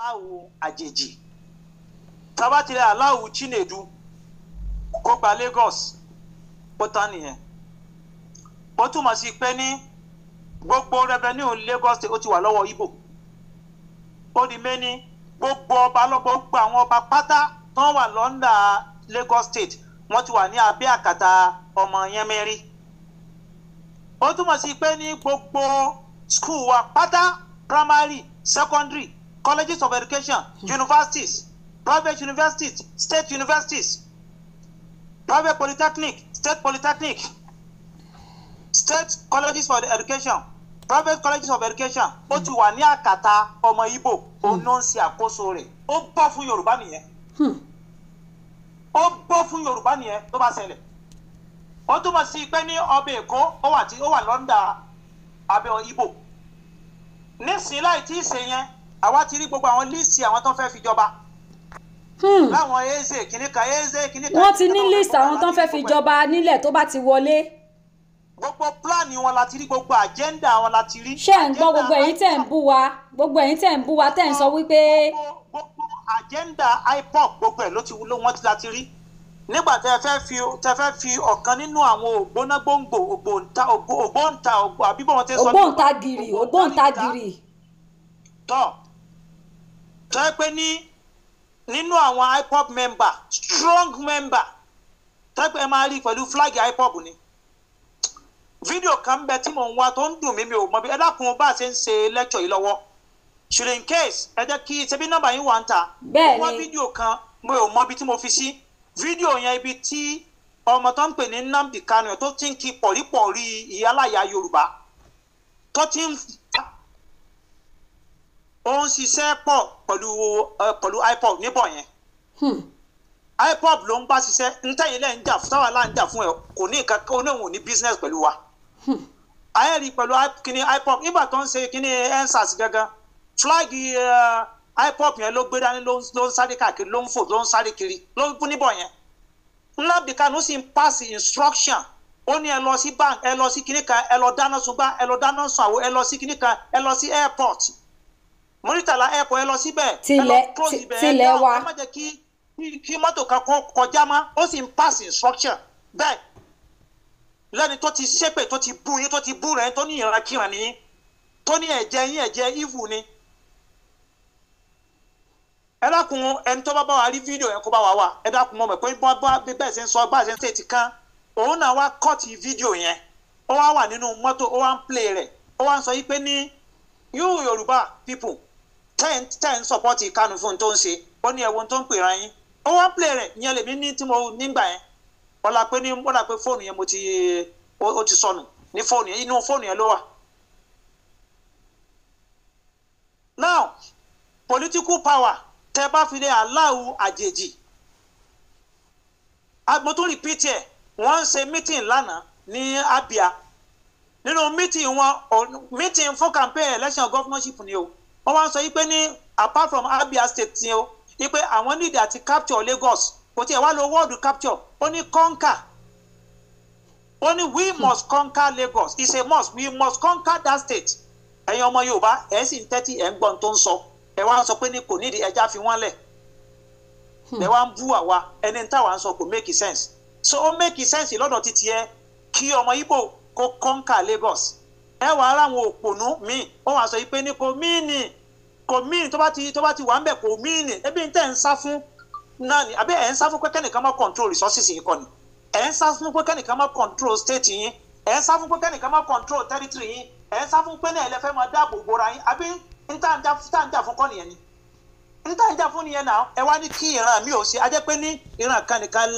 aláwo àjèjì tábà tilẹ̀ aláwo Chinedu kó gba Lagos ó tán nìyẹn ó túmọ̀ sí pé ní gbogbo revenue Lagos ó ti wà lọ́wọ́ Igbo ó di méní gbogbo ọba gbogbo àwọn ọba pátá tó wà lọ́ndà Lagos State wọ́n ti wà ní abẹ́ àkàtà ọmọ Yẹmẹ́rí ó túmọ̀ sí pé ní gbogbo school wa pátá primary secondary colleges of education universities private universities state universities private polytechnic state polytechnic state colleges for education private colleges of education ó ti wà ní àkàtà ọmọ Igbo òun ló ń ṣe àkóso rẹ̀ ó bọ́ fún Yorùbá nìyẹn ó bọ́ fún Yorùbá nìyẹn tó bá ṣẹlẹ̀ ó túmọ̀ sí pé ní ọba Èkó ó wà lọ́ndà abẹ́ Igbo nísìnyí láì tí ì ṣe yẹn àwa ti rí gbogbo àwọn líìsì àwọn tó ń fẹ́ fi jọba láwọn eze kìnìkan wọ́n ti ní líìsì àwọn tó ń fẹ́ fi jọba nílẹ̀ tó bá ti wọlé gbogbo pílánì wọn la ti rí gbogbo àjẹ́ndà wọn la ti rí. ṣé ń gbọ́ gbogbo ẹ̀yin tẹ̀ ń bú wa tẹ̀ ń sọ wípé. gbogbo àjẹ́ndà IPOB gbogbo ẹ̀ wọ́n ti la ti rí nígbà tẹ́ fẹ́ fi ọ̀kan nínú àwọn ògbónágbòǹgbò ògbóǹta àbíbọ̀ wọn tẹ́ sọ ní ògbóǹtagìrì tọ́ ẹ pé nínú àwọn IPOB member strong member tẹ́ pé ẹ máa rí pẹ̀lú flag IPOB ni fídíò kan bẹ tí mò ń wá tó ń dùn mí mi ò mọ bí ẹ dákun bá a ṣe ń ṣe lecture yìí lọ́wọ́ should in case ẹ jẹ́ kí ṣebí nọ́mbà yín wà ń ta bẹ́ẹ̀ni wọ́n fídíò kan mo ò mọ ibi tí mo fi sí fídíò yẹn ibi tí ọmọ tó ń pè ní Nnamdi Kanu tó ti ń kí pọ̀rípọ̀rí ìyálàyà Yorùbá tó ti ń ó ń ṣiṣẹ́ pọ̀ pẹ̀lú IPOB níbọ̀ yẹn IPOB ló ń bá ṣiṣẹ́ ntẹ́yìn lẹ́yìn jà fún táwa láǹ jà fún ẹ kò ní nǹkan kó ní òun ní business pẹ̀lú wa ayẹ́rì pẹ̀lú kíní IPOB nígbà tó ń ṣe kíní EndSARS gangan flag IPOB yẹn ló gbé dání ló ń sáré káàkiri ló ń fò ló ń sáré kiri ló ń fún níbọ̀ yẹn Nnamdi Kanu sì ń pass instruction ó ní ẹ lọ sí bank ẹ lọ sí kíní kan ẹ lọ dáná sun gbá ẹ lọ dáná sun àwo ẹ lọ sí kíní kan ẹ lọ sí airport Muritala airport ẹ lọ síbẹ̀ ẹ lọ close ibẹ̀ ẹ má jẹ́ kí mọ́tò kan kọjá mọ́ ó sì ń pass instruction bẹ́ẹ̀ lẹ́ni tó ti ṣépè tó ti bú yín tó ti bú rẹ̀ tó ní ìrankíran ní tó ní ẹ̀jẹ̀ ìvù ni. ẹ dákun ẹni tó bá wa rí fídíò yẹn kó bá wa wà ẹ dákun mọ̀ pé bẹ́ẹ̀ ṣe ń sọ bá ṣe ń tètè kan òun náà wá kọ́ọ̀tì fídíò yẹn ó wá wà nínú mọ́tò ó wá ń play rẹ̀ ó wá ń sọ yí pé ní you Yorùbá people ten support Kanu fún tó ń ṣe ó ní ẹ̀wọ̀n tó ń pè ra yín ó wá play rẹ̀ ìyẹn lèmi ní tí mo nígbà yẹn wọ́n pé fóònù yẹn ó ti sọnù ní fóònù yẹn inú fóònù yẹn ló wà. now political power tẹ bá fi lè aláwo àjèjì mo tún repeat ẹ wọ́n ń ṣe meeting lánàá ní Abia nínú meeting fún campaign election governorship ni o wọ́n wá ń sọ yí pé ní apart from Abia state ni o ipe àwọn need àti capture Lagos kò tí ẹ wá lo word capture ó ní conquer ó ní we must conquer Lagos it's a must we must conquer that state ẹ̀yin ọmọ Yorùbá ẹ̀ sì ń tẹ́tí ẹ̀ ń gbọ́n tó ń sọ ẹ̀ wá ń sọ pé ní kò nídìí ẹja fi wọ́n lẹ̀ ẹ̀ wá ń bú àwa ẹni táwa ń sọ kò make sense so ó make sense lọ́dọ̀ títí ẹ kí ọmọ Igbo kó conquer Lagos ẹ wà ara àwọn òpònú míì ó wà sọ pé ní kò míì tó bá ti wà ń bẹ̀ kò míì ebi ń tẹ̀ ń sá fún náà ni àbí ẹ̀ ń sá fún pé kẹ́nìkan máa control resources yìí kọ́ ni ẹ̀ ń sá fún pé kẹ́nìkan máa control state yín ẹ̀ ń sá fún pé kẹ́nìkan máa control territory yín ẹ̀ ń sá fún pé náà ẹlẹ́fẹ́ máa dáàbò bora yín àbí ń tà ń jà fún kọ́ nìyẹn ni ń tà ń jà fún nìyẹn náà ẹ wá ní kí ìran mi ò ṣe ajẹ́ pé ní ìran kan nìkan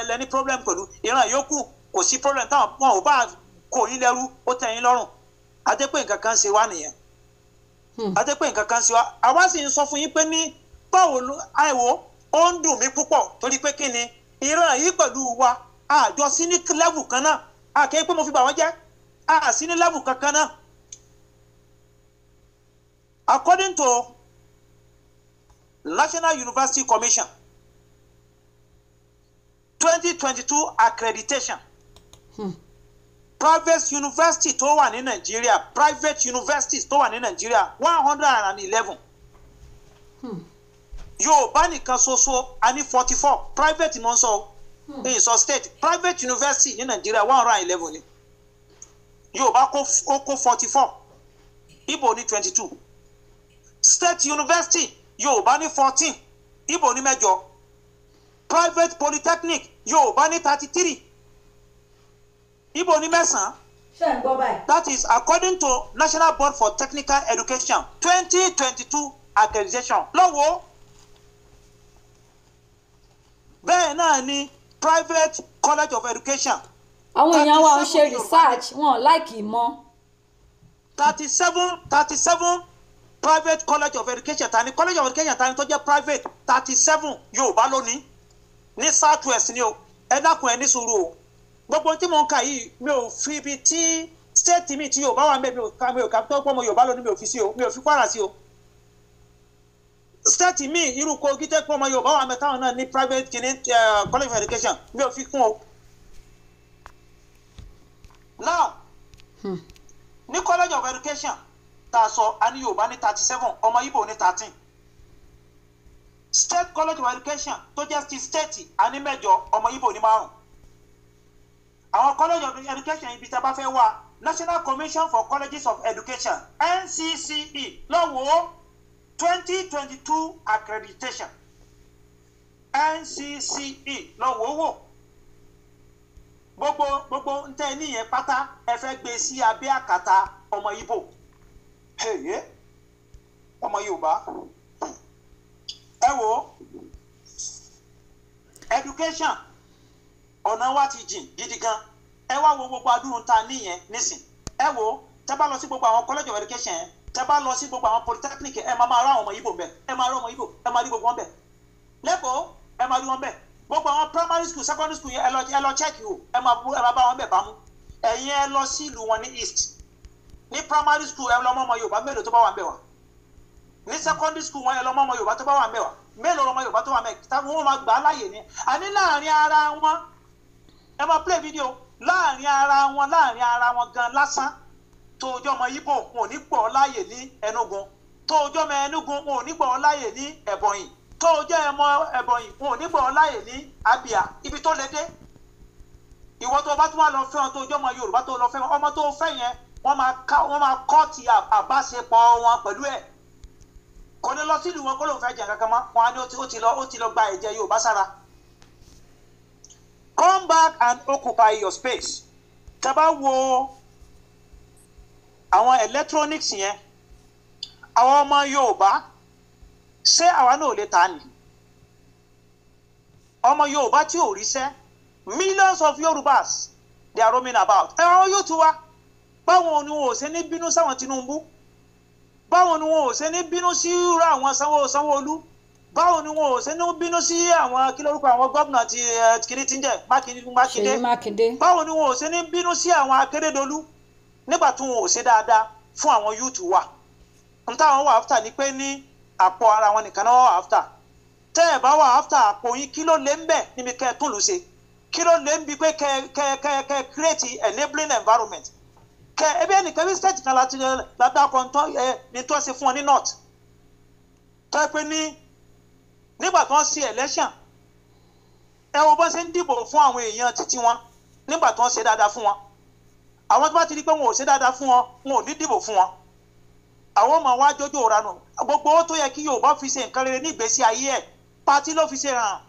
lẹ ní problem pẹ̀lú ìran yòókù kò sí problem táwọn wọn ò bá kò yín lẹ́rú ó tẹ́ yín lọ́rùn ajẹ́ pé nǹkan kan ṣe wá nìyẹn ajẹ́ pé nǹkan kan ṣe wá àwa sì ń sọ fún yín pé ní báwo àìwò ó ń dùn mí púpọ̀ torí pé kí ni ìran yìí pẹ̀lú wa àjọ sí ní level kan náà àkẹ́yìn pé mo fi bà wọ́n jẹ́ sí ní level kankan náà. According to National University Commission 2022 accreditation private university tó wà ní Nigeria, private universities tó wà ní Nigeria 111. Yorùbá nìkan ṣoṣo a ní 44, private mo ń sọ ní ìsọ state, private university ní Nigeria 111 ni. Yorùbá kó 44, Igbo ní 22. State university Yorùbá ní 14, Igbo ní 8. Private polytechnic Yorùbá ní 33, Igbo ní 9. That is according to National Board for Technical Education 2022 accreditation. Lọ́wọ́ bẹ́ẹ̀ náà ni private college of education. Àwọn èèyàn wa ń ṣe research wọn láìkì mọ́. 37 private college of education tani college of education tani tó jẹ́ private 37 Yorùbá lónìí ní south west ni o. Ẹ dákun ẹ ní sùúrù o. Gbogbo tí mo ń kà yìí mi ò fi ibi tí state mi tí Yorùbá wà ń bẹ mi ò kà tó pọ̀ mọ́ Yorùbá lónìí mi ò fi sí o, mi ò fi Kwara sí o. State mi irú Kogi tẹ́ pọ̀ mọ́ Yorùbá wà ń bẹ táwọn náà ní private college of education mi ò fi kún o. Now ní college of education tá a sọ a ní Yorùbá ní 37, ọmọ Igbo ní 13. State college of education tó jẹ́ ti state a ní 8, ọmọ Igbo ní 5. Àwọn college of education ibi tá a bá fẹ́ wá National Commission for Colleges of Education NCCE lọ́wọ́ 2022 accreditation NCCE lọ́wọ́ wò gbogbo ntẹ níyẹn pátá ẹ fẹ́ gbé sí abẹ́ àkàtà ọmọ Igbo ọmọ Yorùbá ẹ wò education ọ̀nà wa ti jìn gidi gan ẹ wá wo gbogbo adúrún ta níyẹn nísìn ẹ wò tẹ́ bá lọ sí gbogbo àwọn college of education yẹn tẹ́ bá lọ sí gbogbo àwọn polytechnic ẹ máa rá àwọn ọmọ Igbo bẹ ẹ máa rá ọmọ Igbo ẹ máa rí gbogbo wọn bẹ lẹ́kọ̀ọ́ ẹ máa rí wọn bẹ gbogbo àwọn primary school secondary school yẹn ẹ lọ check o ẹ máa bá wọn bẹ bámú ẹ̀yin ẹ lọ sí ìlú wọn ní east ní primary school ẹ lọ mọ ọmọ Yorùbá mélòó tó bá wà ń bẹ wá ní secondary school wọn ẹ lọ mọ ọmọ Yorùbá tó bá wà ń bẹ wá mélòó ọmọ Yorùbá tó wà ń bẹ táwọn wọn máa gbà á láàyè ni àní láàrin ara wọn ẹ máa play video láàrin ara wọn gan lásán tó ọjọ́ ọmọ Igbo wọn ò ní gbọ́ láàyè ní Enugu tó ọjọ́ ọmọ Enugu wọn ò ní gbọ́ láàyè ní Ebonyi tó ọjọ́ ọmọ Ebonyi wọn ò ní gbọ́ láàyè ní Abia ibi tó lè dé ìwọ tó bá tún wà lọ fẹ́ wọn tó ọjọ́ ọmọ Yorùbá tó lọ fẹ́ wọn ọmọ tó fẹ́ yẹn wọ́n máa kọ́ ti àbáṣepọ̀ wọn pẹ̀lú ẹ̀ kò ní lọ sílùú wọn kó lóun fẹ́ jẹ kankan mọ́ wọn á ní ó ti lọ gba ẹ̀jẹ̀ Yorùbá sára. Come back and occupy your space. Tẹ́ bá wo àwọn electronics yẹn àwọn ọmọ Yorùbá ṣé àwa náà ò lè ta ni ọmọ Yorùbá tí ò ríṣẹ́ millions of Yorubas they are roaming about ẹ̀rọ yóò tún wá báwọn ni wọn ò ṣe ní bínú sáwọn Tinubu báwọn ni wọn ò ṣe ní bínú sí irú àwọn Sanwó-Olú báwo ni wọn ò ṣe ní bínú sí àwọn kí lórúkọ àwọn gómìnà ti kiri tí ń jẹ Mákindé báwo ni wọn ò ṣe ní bínú sí àwọn Akérédolú nígbà tí wọn ò ṣe dáadáa fún àwọn yúùtù wa n táwọn wà áfítà ni pé ní àpò ara wọn nìkan náà wà áfítà tẹ́ ẹ̀ bá wà áfítà àpò yín kí ló lè ń bẹ̀ níbi kẹ́ ẹ tún lù ṣe kí ló lè ń bi pé kẹ́ create enabling environment kẹ́ ẹbí ẹnìkan bí state kan látàkọ̀ ní tó ṣe fún wọn ní north tọ́ ẹ pé ní nígbà tí wọ́n ṣe election ẹ wo bó ṣe ń dìbò fún àwọn èèyàn títí wọn nígbà tí wọ́n ṣe dáadáa fún wọn àwọn tó bá ti di pé wọn ò ṣe dáadáa fún wọn wọn ò ní dìbò fún wọn àwọn ọmọ wa jójó òranù gbogbo owó tó yẹ kí Yorùbá fi ṣe nǹkan rere ní ìgbésí ayé ẹ̀ pati ló fi ṣe hàn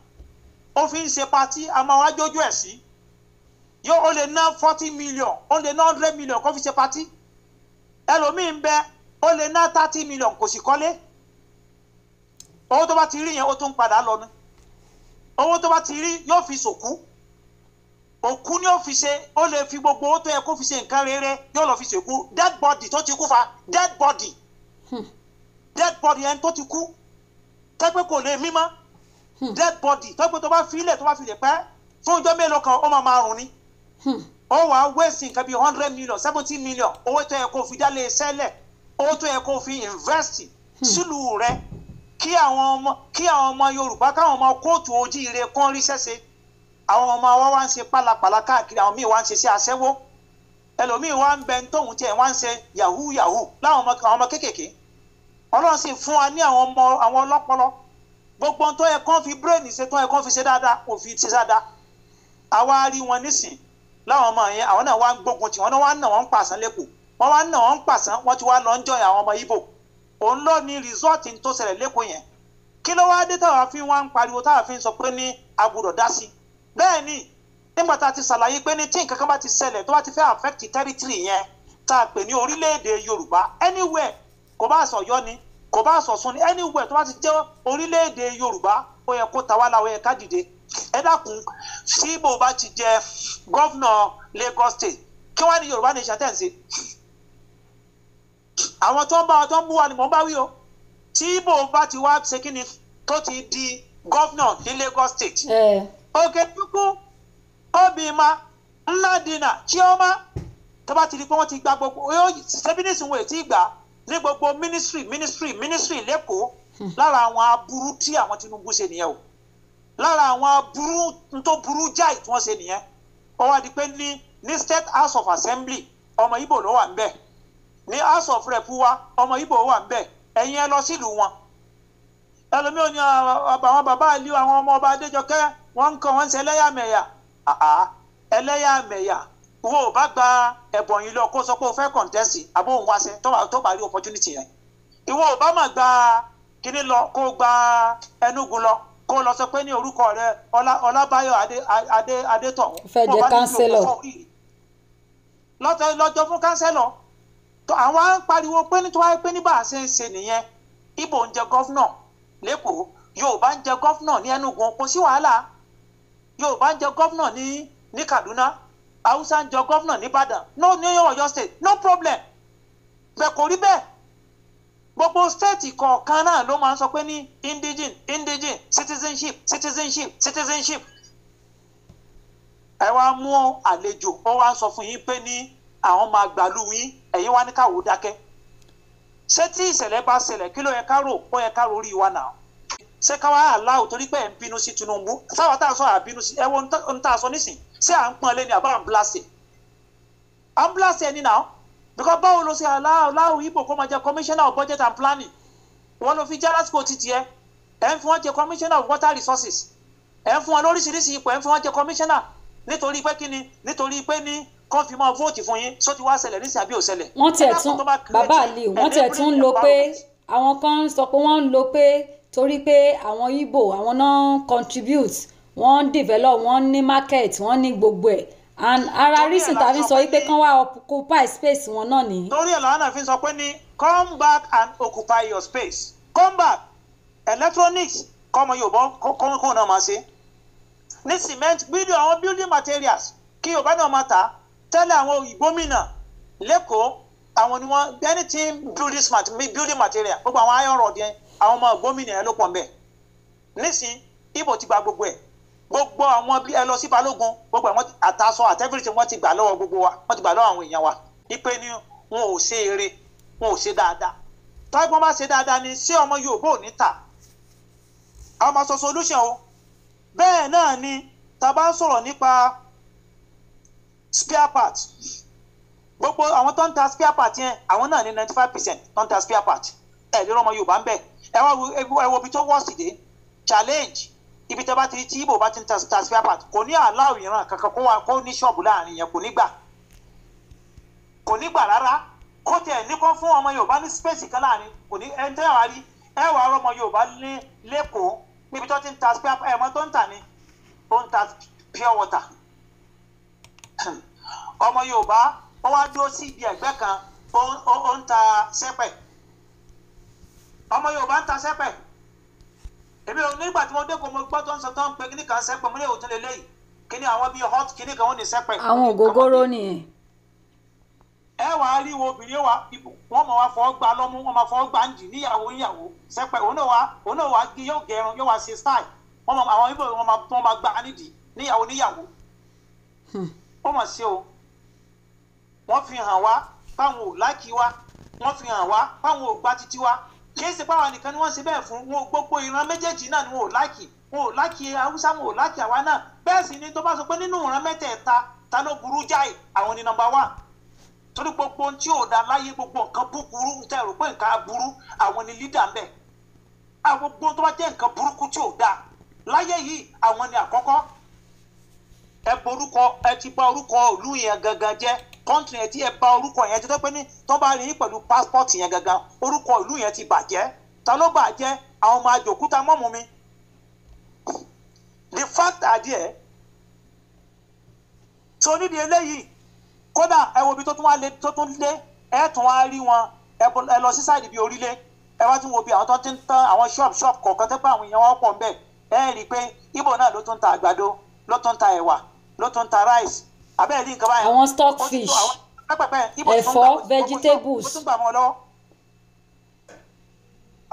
ó fi ń ṣe pati a máa wá jójó ẹ̀ sí yóò ó lè ná 40 million ó lè ná 100 million kó fi ṣe pati ẹlòmíín bẹ ó lè ná 30 million kò sì kọ́lé owó tó bá ti rí yẹn ó tún padà lọ ní owó tó bá ti rí yóò fi sòkú òkú ni ó fi ṣe ó lè fi gbogbo owó tó yẹ kó fi ṣe nǹkan rere yóò lọ fi ṣèkú dead body tó ti kú fa dead body ẹni tó ti kú tẹ́pẹ́ kò lè mímọ́ dead body tẹ́pẹ́ tó bá fi ilẹ̀ pẹ́ fún ọjọ́ mélòó kan ó máa rùn ni ó wà á wéṣì nǹkan bíi 100 million 70 million owó tó yẹ kó fi dálé sẹ́lẹ̀ owó tó yẹ kó fi invest sílùú rẹ kí àwọn ọmọ Yorùbá káwọn ọmọ kóòtù ojíire kán rí sẹ́sẹ́ àwọn ọmọ wa wá ń ṣe pálapàla káàkiri àwọn míì wá ń ṣe sí aṣẹ́wó ẹlòmíì wá ń bẹ tóun tiẹ̀ wá ń ṣe yahoo yahoo láwọn ọmọ kéékèèké Ọlọ́run sì fún wa ní àwọn ọlọ́pọlọ gbogbo tó yẹ kán fi brain ṣe tó yẹ kán fi ṣe dáadáa kò fi ṣe dáadáa àwa rí wọn nísìn láwọn ọmọ yẹn àwọn náà wá ń gbógun tí wọn náà wá ń nà wọn ń pàṣán lẹ́kọ̀ọ́ wọn wá ń nà wọn ń pàṣán wọn ti wá lọ ń jọyìn àwọn ọmọ Ìgbò òun ló ní result tó ṣẹlẹ̀ lẹ́kọ̀ọ́ yẹn kí ló wá dé táwa fi wá ń pariwo táwa fi ń sọ pé ní agbọ́dọ̀ dá sí bẹ́ẹ̀ ni nígbà tá a ti ṣàlàyé pé ní tí nǹkan kan bá ti ṣẹlẹ̀ tó bá ti fẹ́ affect territory yẹn tá a pè ní orílẹ̀-èdè Yorùbá anywhere kò bá sọ Ọ̀yọ́ ni kò bá sọ Ọ̀ṣun ni anywhere tó bá ti jẹ́ orílẹ̀-èdè Yorùbá ó yẹ kó ta wá láwọ yẹ ká dìde ẹ dákun tí Ìgbò bá ti jẹ gọ́vnọ̀ Lagos State kí wọ́n ní Yorùbá nation tẹ̀ ń ṣe àwọn tó ń bú wa ni mò ń bá wí o tí Ìgbò bá ti wá ṣe kí ni tó ti di gọ́vnọ̀ ní Lagos State Okechukwu Obima Nnadina Chioma tó bá ti di pé wọ́n ti gba gbogbo sẹ́bínísì wọn ètí ìgbà ní gbogbo ministry lẹ́kọ̀ọ́ lára àwọn aburú tí àwọn Tinubu ṣe nìyẹn o lára àwọn aburú tó burú jáì tí wọ́n ṣe nìyẹn ó wá di pé ní State House of Assembly ọmọ Ìgbò ló wà ńbẹ̀ ní House of Rep wa ọmọ Ìgbò wà ńbẹ̀ ẹ̀yin ẹ lọ sílùú wọn ẹlòmíràn ní àwọn bàbá àlú àwọn ọmọ ọba Adéjọkẹ́ wọ́n ń kàn wọ́n ń ṣe ẹlẹ́yàmẹ̀yà ẹlẹ́yàmẹ̀yà wo ò bá gba ẹ̀bọ̀n yìí lọ kó sọ pé o fẹ́ kọ̀ǹtẹ́sì àbó òun wáṣẹ tó bá rí opportunity yẹn ìwọ ò bá mà gba kíní lọ kó gba Enugu lọ kó lọ sọ pé ní orúkọ rẹ Ọlábáyọ̀ Adétọ̀hún fẹ́ jẹ́ kánsẹ́lọ̀ lọ́jọ́ fún kánsẹ́lọ̀ àwọn á ń pariwo pé nítorí wáyé pé ní bá a ṣe ń ṣe nìyẹn Ìgbò ń jẹ gọ́fúnà lẹ́kọ̀ọ́ Yorùbá ń jẹ gọ́fúnà ní Enugu kò sí wàhálà Yorùbá ń jẹ gọ́fúnà ní Kaduna Hausa ń jẹ gọ́fúnà ní Ìbàdàn ní Ọ̀yọ́ state no problem bẹ́ẹ̀ kò rí bẹ́ẹ̀ gbogbo state kọ̀ọ̀kan náà ló máa ń sọ pé ní indigene citizenship ẹ wá mú àlejò ó wá ń sọ fún yín pé ní àwọn máa gbàlú yín ẹ̀yin wá ní káwọ́ dákẹ́ ṣé tí ìṣẹ̀lẹ̀ bá ṣẹlẹ̀ kí ló yẹ ká rò ó yẹ ká rorí wa náà ṣé ká wá aláwọ̀ torí pé ẹ̀ ń bínú sí Tinubu sáwọ́ tá a sọ àbínú sí ẹ wo ń tá a sọ nísìn ṣé à ń pọ́n lé ní àbá à ń blast ẹni náà because báwo ló ṣe aláwọ̀ Ìgbò kó máa jẹ commissioner of budget and planning wọ́n ló fi jẹ́ lásìkò títí ẹ̀ ń fi wọ́n jẹ commissioner of water resources ẹ̀ ń fún wọn lóríṣiríṣi ipò ẹ̀ ń fi wọ́n jẹ commissioner nítorí pé kíni nítorí pé ní kán fi máa vote fún yín só ti wá ṣẹlẹ̀ nísìnyí àbí ò ṣẹlẹ̀. wọ́n tiẹ̀ tún bàbá àlè wọ́n tiẹ̀ tún ń lo pé àwọn kan ń sọ pé wọ́n ń lo pé torí pé àwọn Ìgbò àwọn náà contribute wọ́n develop wọ́n ní market wọ́n ní gbogbo ẹ̀ and ara reason tàbí sọ wípé kán wá occupy space wọn náà ní. torí ẹ̀ làwọn náà fi sọ pé ní come back and occupy your space come back electronics kọ́mọ Yorùbá kó náà máa ṣe ní cement àwọn building materials kí Yorùbá náà máa tà tẹ́lẹ̀ àwọn ìgbómìnà lẹ́kọ̀ọ́ àwọn ni wọ́n anything building material gbogbo àwọn iron rod yẹn àwọn ọmọ ìgbómìnà yẹn ló pọ̀ nbẹ̀ nísìn Ìgbò ti gba gbogbo ẹ̀ gbogbo àwọn bí ẹ lọ sí Balógun gbogbo ẹ̀ wọ́n àtàsọ àtẹ́fìrìtì wọ́n ti gbà lọ́wọ́ gbogbo wa wọ́n ti gbà lọ́wọ́ àwọn èèyàn wa ipe ni wọn ò ṣe eré wọn ò ṣe dáadáa tọ́jú wọn bá ṣe dáadáa ni ṣé ọmọ Yorùbá ò ní tà àwọn máa sọ solution o bẹ́ẹ̀ náà ni tá a bá ń sọ̀rọ̀ nípa spare part gbogbo àwọn tó ń ta spare part yẹn àwọn náà ní 95% tó ń ta spare part ẹ̀ lérò ọmọ Yorùbá ń bẹ̀ ẹ wo ibi tó worst dé challenge ibi tẹ́ bá ti tí Ìgbò bá ti ń ta spare part kò ní allow ìran kankan kó ní ṣọ́ọ̀bù láàrin yẹn kò ní gbà rárá kó tiẹ̀ ní kó fún ọmọ Yorùbá ní space kan láàrin kò ní ẹ ń tẹ́ wá rí ẹ wà ọmọ Yorùbá ní lẹ́kọ̀ọ́ níbi tó ti ń ta spare part ẹ̀mọ́ tó ń tà ní ó ń ta pure water ọmọ Yorùbá ó wá dúró sí ibi ẹ̀gbẹ́ kan ó ń ta sẹ́pẹ̀ ọmọ Yorùbá ń ta sẹ́pẹ̀ èmi ò nígbà tí mo dé kó mo gbọ́ tó ń sọ tó ń pe kíní kan sẹ́pẹ̀ mo lè òtún lè léyìí kíní àwọn bíi hot kíní kan ó ní sẹ́pẹ̀. àwọn ògógóró nìyẹn. ẹ wà á rí wo obìnrin wọn máa wá fọwọ́ gbá lọ́mú wọn máa fọwọ́ gbá ń jì níyàwó sẹ́pẹ̀ òun náà wá gé yóò gẹrun yóò wá ṣe style àwọn Ìgbò wọn máa gbá nídìí níyàwó ó mà ṣe o wọ́n fi hàn wá báwọn ò láìkí wa wọ́n fi hàn wá báwọn ò gbá títí wa kì í ṣe báwa nìkan ni wọ́n ṣe bẹ́ẹ̀ fún wọn gbogbo ìran méjèèjì náà ni wọn ò láìkí Haúsá wọn ò láìkí àwa náà bẹ́ẹ̀ sì ni tó bá sọ pé nínú ìran mẹ́tẹ̀ẹ̀ta ta ló burú jáì àwọn ni number 1 torí gbogbo ohun tí ò da láyé gbogbo nǹkan búburú tẹ́ rò pé nǹkan aburú àwọn ni leader ń bẹ àwọn gbogbo tó bá jẹ́ nǹkan burúkú tí ò da láyé yìí àwọn ni àkọ́kọ́ ẹ borúkọ ẹ ti bà orúkọ ìlú yẹn gangan jẹ́ kọ́ńtì yẹn tí ẹ bà orúkọ yẹn ti tó pé ní tó bá rí pẹ̀lú pásítọ̀tì yẹn gangan orúkọ ìlú yẹn ti bàjẹ́ ta ló bàjẹ́ àwọn ọmọ àjòkúta mọ́mú mi the fact are there so nídìí eléyìí kódà ẹ wo ibi tó tún lé ẹ tún wá rí wọn ẹ lọ sí sáìdì bíi orílẹ̀ ẹ wá tún wo bí àwọn tó ti ń tán àwọn shop kọ̀ọ̀kan tó pé àwọn èèyàn wọn pọ̀ ń bẹ̀ ẹ rí i pé Ìgbò náà ló tún ta àgbàdo ló tún ta ẹ̀wà ló tún ta rice abẹ́rẹ́ ní nǹkan báyìí. àwọn stockfish ẹ̀fọ́ vegetables. ó tún gbà mọ́ lọ́wọ́.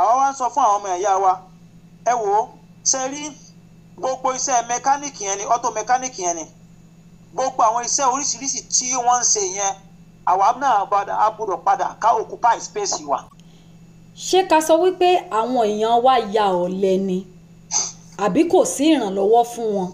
àwọn wá ń sọ fún àwọn ọmọ ẹ̀yà wa ẹ wò ó ṣe rí gbogbo iṣẹ́ mẹkáníìkì yẹn ni auto mẹkáníìkì yẹn ni gbogbo àwọn iṣẹ́ oríṣiríṣi tí wọ́n ń ṣe yẹn àwa náà gbọ́dọ̀ padà ká occupy space wa. ṣé ká sọ wípé àwọn èèyàn wa ya ọ̀lẹ ni àbí kò sí ìrànlọ́wọ́ fún wọn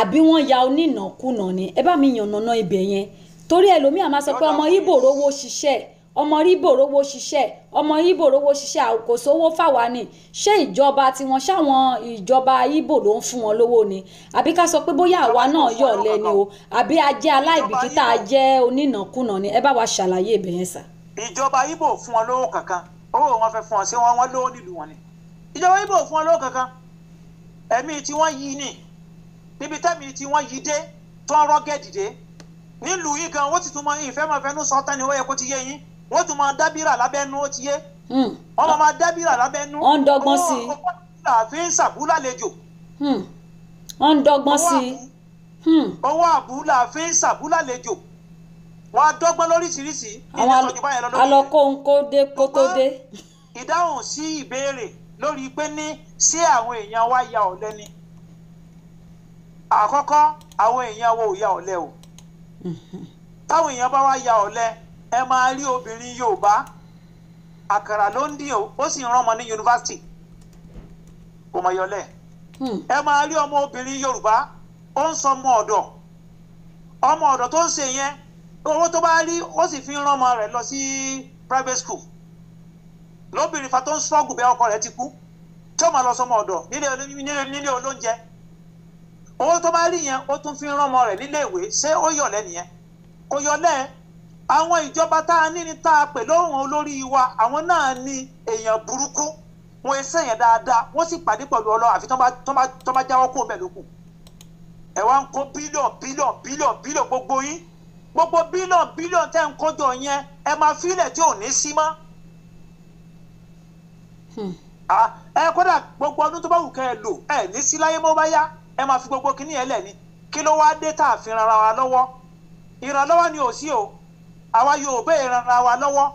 àbí wọ́n ya onínàkúnà ni ẹ bá mi yànnàná ibẹ̀ yẹn torí ẹlòmíà máa sọ pé ọmọ Ìgbò rówó ṣiṣẹ́ ọmọ Ìgbò rówó ṣiṣẹ́ ọmọ Ìgbò rówó ṣiṣẹ́ kò sówó fáwa ni ṣé ìjọba tiwọn ṣáwọn ìjọba Ìgbò ló ń fún wọn lówó ni àbí ká sọ pé bóyá àwa náà yọ̀ ọ̀lẹ ni o àbí a jẹ́ aláìbìkítà a jẹ́ onínàkúnà ni ẹ bá wa ṣàlàyé ibẹ̀ yẹn sà. ìjọba Ìgbò fún wọn lówó kankan owó wọn fẹ́ fún wọn sí wọn lówó nílùú wọn ni ìjọba Ìgbò fún wọn lówó kankan ẹ̀mí tí wọ́n yí ni níbi tẹ́mi tí wọ́n yí dé tó ń rọ́gẹ́dì dé nílùú yìí gan wọ́n ti tún mọ ìfẹ́ máa fẹ́nu sọ́tàn ni ó yẹ kó ti yé yín wọ́n tún máa dábìrà lábẹ́nu ó ti yé wọ́n máa dábìrà lábẹ́nu wọ́n ń dọ́gbọ́n sí i owó àbúlà fi ń sàbúlà lejò wọ́n ń dọ́gbọ́n sí i owó àbúlà fi ń sàbúlà lejò wọ́n á dọ́gbọ́n lóríṣiríṣi àwọn alọ́kóńkódé kó tó dé. ìdáhùn sí ìbéèrè lórí pé ní sí àwọn èèyàn wa ya ọ̀lẹ ni àkọ́kọ́ àwọn èèyàn wo ò ya ọ̀lẹ o táwọn èèyàn bá wá ya ọ̀lẹ ẹ máa rí obìnrin Yorùbá àkàrà ló ń dín o ó sì ń rán ọmọ ní yunifásitì kò mọ̀ yọlẹ̀ ẹ máa rí ọmọ obìnrin Yorùbá ó ń sọ ọmọ ọ̀dọ̀ tó ń ṣe yẹn owó tó bá rí ó sì fi ń rán ọmọ rẹ̀ lọ sí private school lóbìnrin fa tó ń sọ́ọ̀gù bẹ́ẹ̀ ọkọ rẹ̀ ti kú tí ó máa lọ sọmọ ọ̀dọ̀ nílé olóúnjẹ owó tó bá rí yẹn ó tún fi ń rán ọmọ rẹ̀ nílé ìwé ṣé ó yọ̀lẹ́ nìyẹn kò yọ̀lẹ́ àwọn ìjọba tá a ní ní tá a pè lóhùn olórí wa àwọn náà ní èèyàn burúkú wọn ẹsẹ̀ yẹn dáadáa wọ́n sì pàdé pẹ̀lú ọlọ́ àfi tó bá jáwọ́ kó bẹ̀ lókun ẹ wá ń kó bílíọ̀n gbogbo yín gbogbo bílíọ̀n tẹ́ ń kójọ yẹn ẹ máa fílẹ̀ tí ò ní sí mọ́ ẹ kódà gbogbo ọdún tó bá wù kẹ́ ẹ lò ẹ ní sí láyé mọ́ bá yá ẹ máa fi gbogbo kínní ẹ lẹ̀ ni kí ló wá dé tá a fi ran ara wa lọ́wọ́ ìrànlọ́wọ́ ni ò sí o àwa Yorùbá ran ara wa lọ́wọ́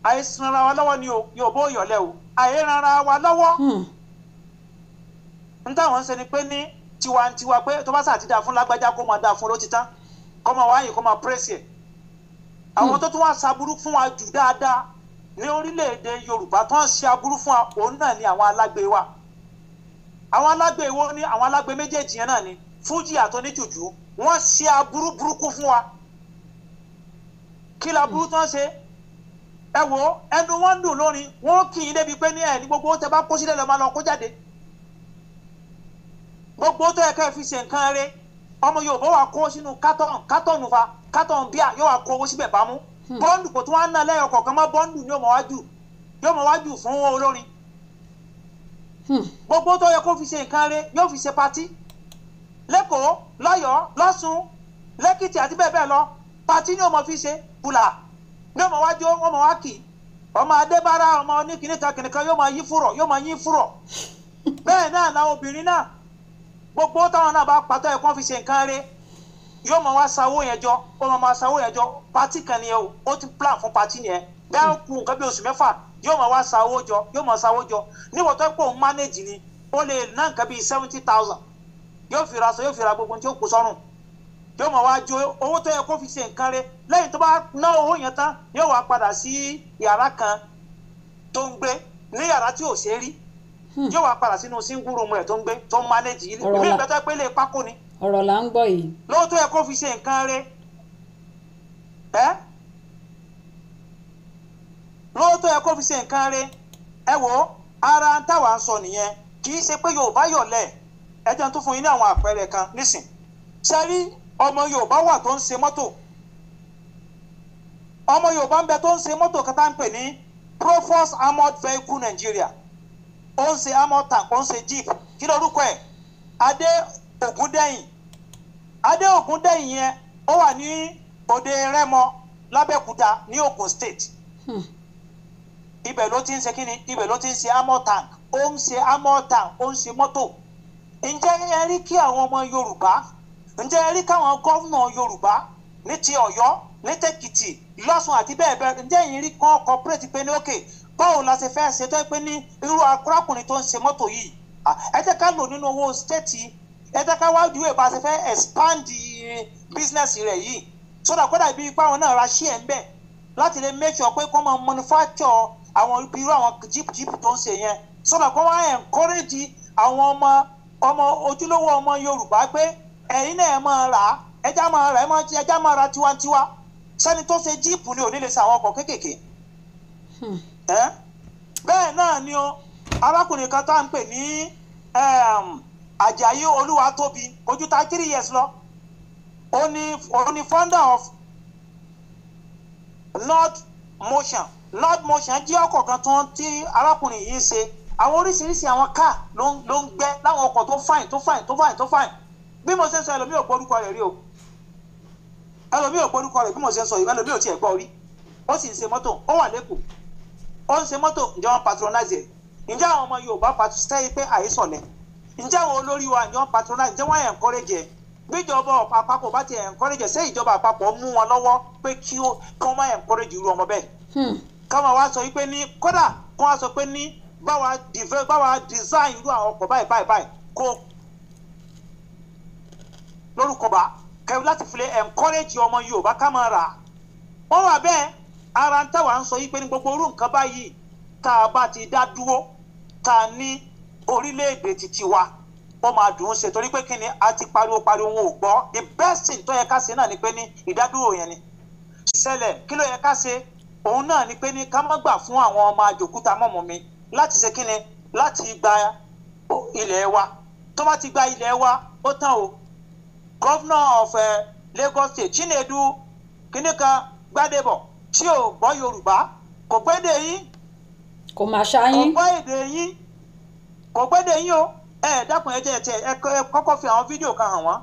àìsàn ara wa lọ́wọ́ ni o Yorùbá ò yọ̀lẹ̀ o àìran ara wa lọ́wọ́ n táwọn ń ṣe ni pé ní tiwantiwa pé tó bá sà ti dà fún lágbájá kó máa dà fún ló ti tán kó máa wáyé kó máa pírẹ́sì ẹ̀ àwọn tó tún wá ṣaburú fún wa jù dáadáa ní orílẹ̀-èdè Yorùbá tó ń ṣe aburú fún wa òun náà ni àwọn alágbe wa àwọn alágbe wo ni àwọn alágbe méjèèjì yẹn náà ni Fújì àtọ́níjùjú wọ́n ṣe aburú burúkú fún wa kí la burú tó ń ṣe ẹ wò ẹnu wọn dùn lórí wọn kì í débi pé ní ẹ ní gbogbo tẹ bá kó sílẹ̀ lọ máa lọ kó jáde gbogbo tó yẹ ká fi ṣe nǹkan rẹ ọmọ Yorùbá wà kó sínú kátọ̀nù fa kátọ̀nù bíà yóò wà kó owó síbẹ̀ bámú bọ́ǹdù kò tún wá ná lẹ́yọ̀ kọ̀ọ̀kan mọ́ bọ́ǹdù ni yóò mọ̀ wájú fún olórin gbogbo tó yẹ kó fi ṣe nǹkan rẹ yóò fi ṣe patí lẹ́kọ̀ọ́ lọ́yọ̀ọ́ lọ́ṣun lẹ́kìtì àti bẹ́ẹ̀ bẹ́ẹ̀ lọ patí ni yóò mọ̀ fi ṣe bùlà ní ọmọ wájú ọmọ wá kì ọmọ adébára ọmọ oníkìníkan kìnìkan yóò máa yí fúrọ̀ bẹ́ẹ̀ náà làwọn obìnrin náà gbogbo táwọn náà bá pàtó ẹ̀kọ́ fi ṣe nǹkan rẹ yóò máa wá sanwó yẹn jọ ó máa sanwó yẹn jọ pati kan nìyẹn o ó ti plan fún pati yẹn bẹ́ẹ̀ kú nǹkan bí oṣù mẹ́fà yóò máa wá sanwó jọ níwọ̀n tó pọ̀ ń manage ni ó lè ná nǹkan bí 70,000 yóò fi ra gbogbo tí ó kó sọ́rùn yóò máa wá jó owó tó yẹ kó fi ṣe nǹkan rẹ lẹ́yìn tó bá ná owó yẹn tán yóò wá padà sí yàrá kan tó ń gbé ní yàrá tí ò ṣe rí yóò wá padà sínú single room rẹ̀ tó ń gbé tó ń manage ilé ìgbésẹ̀ pé lè pákó ni. ọ̀rọ̀ là ń gbọ́ yìí. lówó tó yẹ kó fi ṣe nǹkan rẹ lóòótọ́ ẹ kó fi ṣe nǹkan rẹ̀ ẹ wò ara ń táwa ń sọ nìyẹn kì í ṣe pé Yorùbá yọ̀lẹ̀ ẹ jẹun tó fún yín ní àwọn àpẹẹrẹ kan nísìn ṣe rí ọmọ Yorùbá wà tó ń ṣe mọ́tò ọmọ Yorùbá ń bẹ tó ń ṣe mọ́tò kan tá ń pè ní Proforce Armored Vehicle Nigeria ó ń ṣe armored tank ó ń ṣe jeep kí lórúkọ ẹ̀ Adé Ògúndẹ̀yìn yẹn ó wà ní Òde Rẹ́mọ l'Abẹ́òkúta ní Ogun State ibẹ̀ ló ti ń ṣe kíni ibẹ̀ ló ti ń ṣe armored tank ó ń ṣe armored tank ó ń ṣe mọ́tò ǹjẹ́ ẹ rí kí àwọn ọmọ Yorùbá ǹjẹ́ ẹ rí káwọn gọ́vnà Yorùbá ní ti Ọ̀yọ́ ní tèkìtì lọ́sùn àti bẹ́ẹ̀ bẹ́ẹ̀ ǹjẹ́ ẹ̀yin rí kán corporate pé ní òkè báwo la ṣe fẹ́ ṣe tó pé ní irú arákùnrin tó ń ṣe mọ́tò yìí ẹ jẹ́ ká lò nínú owó stéètì ẹ jẹ́ ká wá ìdíwé bá a ṣe fẹ́ expand business rẹ̀ yìí sódà kódà bí ipá wọn náà ra share ń bẹ̀ láti lè make sure pé kó máa manufacture àwọn irú àwọn jeep tó ń ṣe yẹn sódà kó wá encourage àwọn ọmọ ojúlówó ọmọ Yorùbá pé ẹ̀yin náà máa rà ẹjá máa ra tiwantiwa sẹ́ni tó ṣe jíìpù ni ò ní lè ṣe àwọn ọkọ̀ kéékèèké bẹ́ẹ̀ náà ni o arákùnrin kan tá à ń pè ní Àjàyí Olúwatóbi ojú ta 3 years lọ ó ní founder of Nord Motion jẹ́ ọkọ̀ kan tó ń tí arákùnrin yìí ṣe àwọn oríṣiríṣi àwọn káà ló ń gbẹ́ láwọn ọkọ̀ tó fine bí mo ṣe ń sọ ẹlòmíì ò gbórúkọ rẹ̀ rí o ẹlòmíì ò gbórúkọ rẹ̀ bí mo ṣe ń sọ yìí ẹlòmíì ò tiẹ̀ gbọ́ rí ó sì ń ṣe mọ́tò ó wà lẹ́kọ̀ọ́ ó ń ṣe mọ́tò ǹjẹ́ wọ́n patronize ẹ̀ ǹjẹ́ àwọn ọmọ Yorùbá patronize pé àìsọ̀lẹ̀ ǹjẹ́ àwọn olórí wa ǹjẹ́ wọ́n patronize ǹjẹ́ wọ́n encourage ẹ̀ bí ìjọba àpapọ̀ bá ti encourage ẹ̀ ṣé ìjọba àpapọ̀ mú wọn lọ́wọ́ pé kí wọ́n má encourage irú ọmọ bẹ́ẹ̀ káwọn wá sọ wípé ní kódà kó wá sọ pé ní báwa design irú àwọn ọkọ̀ báyìí kó lórúkọ bá kẹwì láti fi lè encourage ọmọ Yorùbá ká máa rà wọ́n wà bẹ́ẹ̀ ara ń tàwa ń sọ yí pé ní gbogbo orú nǹkan báyìí tá a bá ti dá dúró tá a ní orílẹ̀-èdè títí wa ó máa dùn ún ṣe torí pé kí ni a ti pariwo wọn ò gbọ́ the best thing tó yẹ ká ṣe náà ni pé ní ìdádúró yẹn ni ṣẹlẹ̀ kí ló yẹ ká ṣe òun náà ni pé ní ká má gbà fún àwọn ọmọ àjòkúta mọ́mọ́ mi láti ṣe kí ni láti gba ilẹ̀ wa tó bá ti gba ilẹ̀ wa ó tán o Governor of Lagos State Chinedu kìnìkan Gbádébọ̀ tí ò gbọ́ Yorùbá kò gbédè yín kò mà ṣáyín kò gbọ́ èdè yín kò gbédè yín o dákun ẹ kọ́kọ́ fi àwọn fídíò kan hàn wọ́n.